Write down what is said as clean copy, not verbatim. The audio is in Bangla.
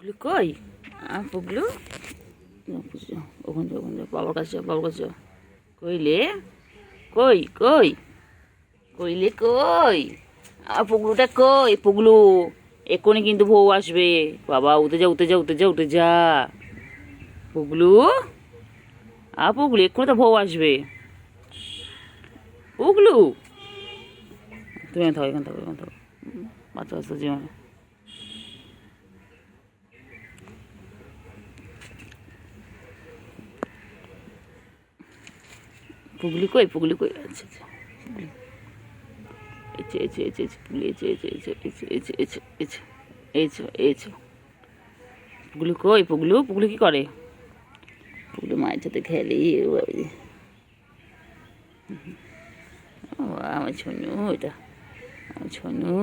পুগলু কই? পুগলু ওখানে যাও, ওখানে যাও, বাবার কাছে যাও, বাবার কাছে যাও। কইলে কই কই কইলে কই? পুগলুটা কই? পুগলু এক্ষুনি কিন্তু বউ আসবে। বাবা উঠে যা, উঠে যা, উঠে যা, উঠে যা। পুগলু পুগলু এক্ষুনি তো বউ আসবে। পুগলু তুমি এখানে থাকো, এখানে থাকো, এখানে থাকো। বাচ্চা বাচ্চা জীবনে পুগলি কই? পুগলি কই? আচ্ছা আচ্ছা, এছে এছে এছে এছে পুগলি, এছে এছে এছে এছে এছে এছে এছে এছো এছো। পুগলু কই? পুগলু পুগলু কি করে? পুগলু মায়ের সাথে খেলে। ও আমার ছনু, এটা আমার ছনু।